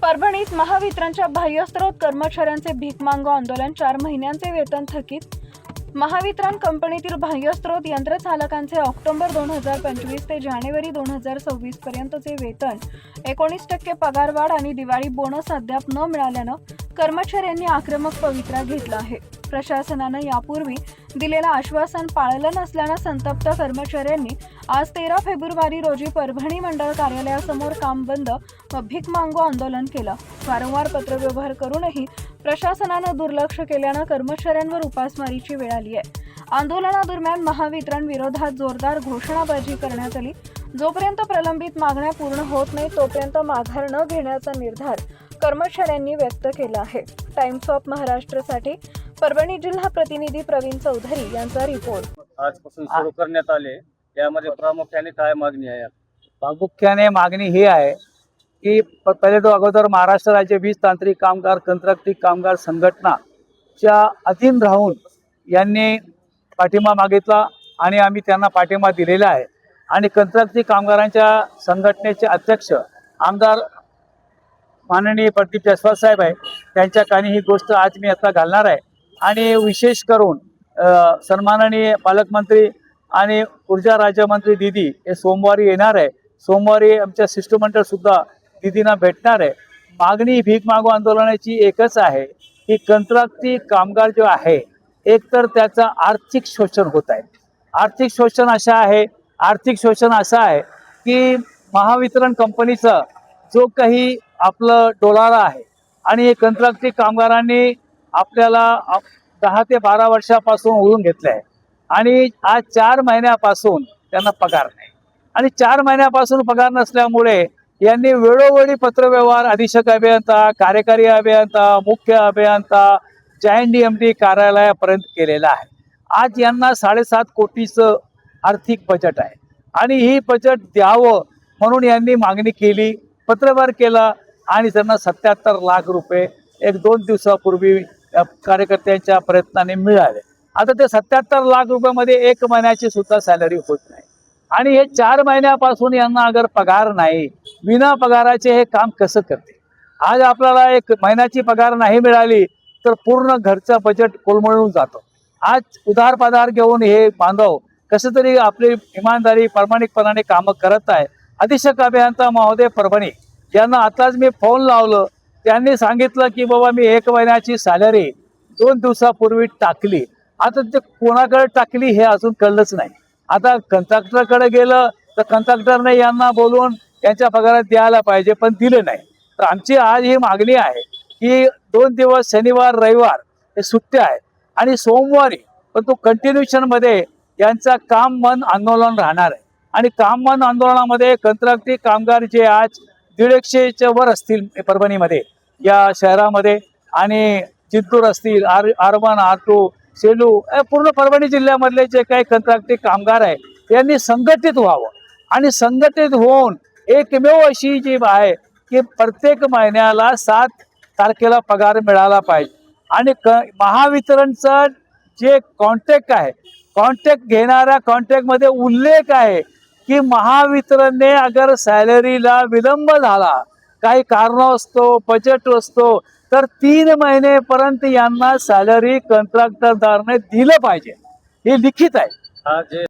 परभणीत महावितरणच्या बाह्यस्त्रोत कर्मचाऱ्यांचे भीक मागो आंदोलन 4 महिन्यांचे वेतन थकीत। महावितरण कंपनीतील बाह्यस्त्रोत यंत्रचालकांचे ऑक्टोबर 2025 ते जानेवारी 2026 पर्यंतचे वेतन 19% पगारवाढ आणि दिवाळी बोनस अद्याप न मिळाल्यानं कर्मचाऱ्यांनी आक्रमक पवित्रा घेतला आहे। प्रशासनानं यापूर्वी दिलेलं आश्वासन पाळलं नसल्यानं संतप्त कर्मचाऱ्यांनी आज 13 फेब्रुवारी रोजी परभणी मंडळ कार्यालयासमोर काम बंद व भीक मागो आंदोलन केलं। वारंवार पत्रव्यवहार करूनही प्रशासनानं दुर्लक्ष केल्यानं कर्मचाऱ्यांवर उपासमारीची वेळ आली आहे। आंदोलनादरम्यान महावितरण विरोधात जोरदार घोषणाबाजी करण्यात आली। जोपर्यंत प्रलंबित मागण्या पूर्ण होत नाही तोपर्यंत माघार न घेण्याचा निर्धार कर्मचाऱ्यांनी व्यक्त केला आहे। टाइम्स ऑफ महाराष्ट्रसाठी परभणी जिल्हा प्रतिनिधी प्रवीण चौधरी यांचा रिपोर्ट। आजपासून सुरू करण्यात आले, यामध्ये प्रामुख्याने काय मागणी आहे? प्रामुख्याने मागणी ही आहे की पहिले तो अगोदर महाराष्ट्र राज्य वीज तांत्रिक कामगार कंत्राटी कामगार संघटनाच्या अधीन राहून यांनी पाठिंबा मागितला आणि आम्ही त्यांना पाठिंबा दिलेला आहे। आणि कंत्राटी कामगारांच्या संघटनेचे अध्यक्ष आमदार माननीय प्रदीप जयस्वाल साहेब आहे, त्यांच्या कानी ही गोष्ट आज मी आता घालणार आहे। आणि विशेष करून सन्माननीय पालकमंत्री आणि ऊर्जा राज्यमंत्री दीदी हे सोमवारी येणार आहे। सोमवारी आमच्या शिष्टमंडळ सुद्धा दीदींना भेटणार आहे। मागणी भीक मागो आंदोलनाची एकच आहे की कंत्राटी कामगार जो आहे एक तर त्याचा आर्थिक शोषण होत आहे। आर्थिक शोषण असा आहे की महावितरण कंपनीचा जो काही आपलं डोलारा आहे आणि हे कंत्राटी कामगारांनी आपल्याला 10 ते 12 वर्षापासून ओढून घेतलं आहे आणि आज 4 महिन्यापासून त्यांना पगार नाही। आणि 4 महिन्यापासून पगार नसल्यामुळे यांनी वेळोवेळी पत्रव्यवहार अधीक्षक अभियंता, कार्यकारी अभियंता, मुख्य अभियंता, जॉईंट DMD कार्यालयापर्यंत केलेला आहे। आज यांना 7.5 कोटीचं आर्थिक बजेट आहे आणि ही बजेट द्यावं म्हणून यांनी मागणी केली, पत्रव्यवहार केला आणि त्यांना 77 लाख रुपये 1-2 दिवसापूर्वी कार्यकर्त्यांच्या प्रयत्नाने मिळाले। आता ते 77 लाख रुपयामध्ये 1 महिन्याची सुद्धा सॅलरी होत नाही आणि हे 4 महिन्यापासून यांना अगर पगार नाही, विना पगाराचे हे काम कसं करते? आज आपल्याला 1 महिन्याची पगार नाही मिळाली तर पूर्ण घरचं बजेट कोलमडून जातं। आज उधार पदार घेऊन हे बांधव कसं तरी आपली इमानदारी प्रामाणिकपणाने कामं करत आहे। अधीक्षक अभियंता महोदय परभणी यांना आताच मी फोन लावलं, त्यांनी सांगितलं की बाबा मी 1 महिन्याची सॅलरी 2 दिवसापूर्वी टाकली। आता ते कोणाकडे टाकली हे अजून कळलंच नाही। आता कंत्राक्टरकडे गेलं तर कंत्राक्टरने यांना बोलवून यांच्या पगारात द्यायला पाहिजे, पण दिलं नाही। तर आमची आज ही मागणी आहे की 2 दिवस शनिवार रविवार हे सुट्ट्या आहे आणि सोमवारी पण तो कंटिन्युएशनमध्ये यांचा काम बंद आंदोलन राहणार आहे। आणि काम बंद आंदोलनामध्ये कंत्राटी कामगार जे आज 150च्या वर असतील परभणीमध्ये या शहरामध्ये आणि जिंतूर असतील, R1 R2 सेलू पूर्ण परभणी जिल्ह्यामधले जे काही कंत्राटी कामगार आहे यांनी संघटित व्हावं आणि संघटित होऊन एकमेव अशी जी आहे की प्रत्येक महिन्याला 7 तारखेला पगार मिळाला पाहिजे। आणि महावितरणचा जे कॉन्ट्रॅक्ट आहे, कॉन्ट्रॅक्ट घेणाऱ्या कॉन्ट्रॅक्टमध्ये उल्लेख आहे की महावितरणने अगर सॅलरीला विलंब झाला, काही कारण असतो, बजेट असतो, तर 3 महिनेपर्यंत यांना सॅलरी कंत्राटदाराने दिलं पाहिजे, हे लिखित आहे।